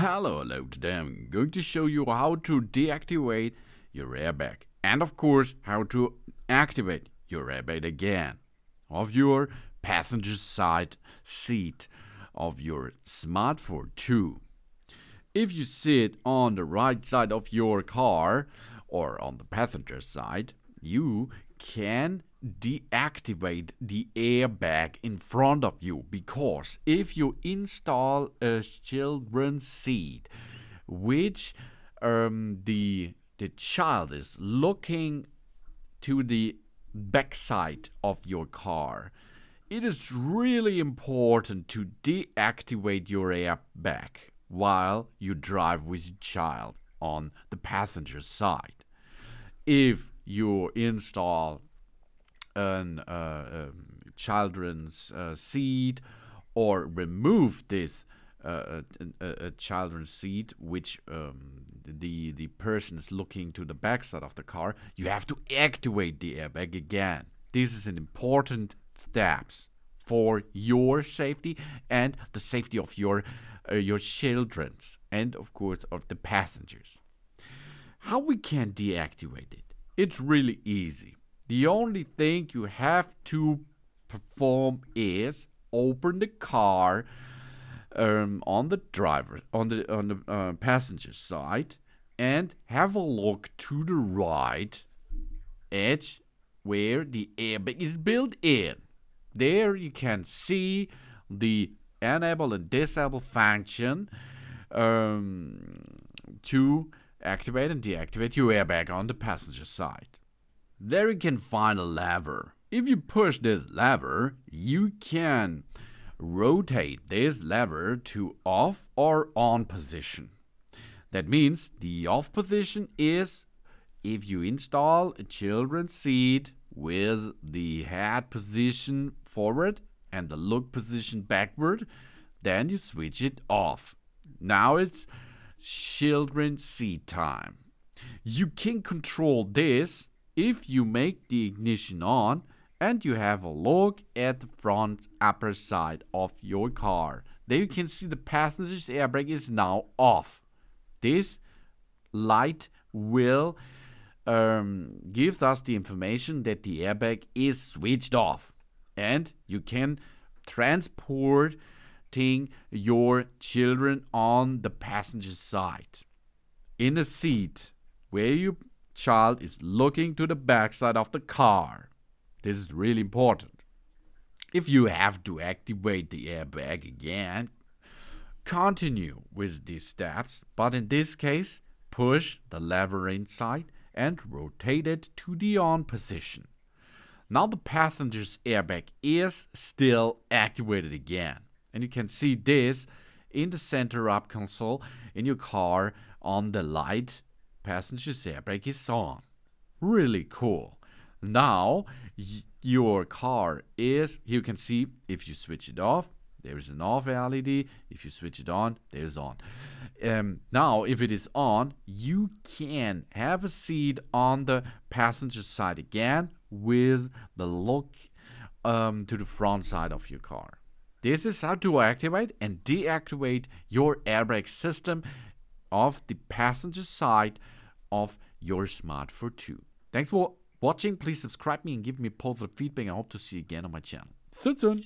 Hello, today I'm going to show you how to deactivate your airbag and of course how to activate your airbag again of your passenger side seat of your smartphone too. If you sit on the right side of your car or on the passenger side, you can deactivate the airbag in front of you, because if you install a children's seat which the child is looking to the backside of your car, it is really important to deactivate your airbag while you drive with your child on the passenger side. If you install a children's seat or remove this a children's seat which the person is looking to the backside of the car, you have to activate the airbag again. This is an important steps for your safety and the safety of your children's and of course of the passengers. How we can deactivate it? It's really easy. The only thing you have to perform is open the car on the passenger side and have a look to the right edge where the airbag is built in. There you can see the enable and disable function to activate and deactivate your airbag on the passenger side. There you can find a lever. If you push this lever, you can rotate this lever to off or on position. That means the off position is if you install a children's seat with the head position forward and the look position backward, then you switch it off. Now it's children's seat time. You can control this if you make the ignition on and you have a look at the front upper side of your car. There you can see the passenger's airbag is now off. This light will gives us the information that the airbag is switched off, and you can transporting your children on the passenger side in a seat where your child is looking to the backside of the car. This is really important. If you have to activate the airbag again, continue with these steps, but in this case, push the lever inside and rotate it to the on position. Now the passenger's airbag is still activated again. And you can see this in the center up console in your car on the light. Passenger's airbag is on. Really cool. Now your car is, you can see if you switch it off, there is an off LED. If you switch it on, there's on. Now, if it is on, you can have a seat on the passenger side again with the look to the front side of your car. This is how to activate and deactivate your airbag system of the passenger side of your smartphone too. Thanks for watching. Please subscribe me and give me positive feedback. I hope to see you again on my channel. See you soon.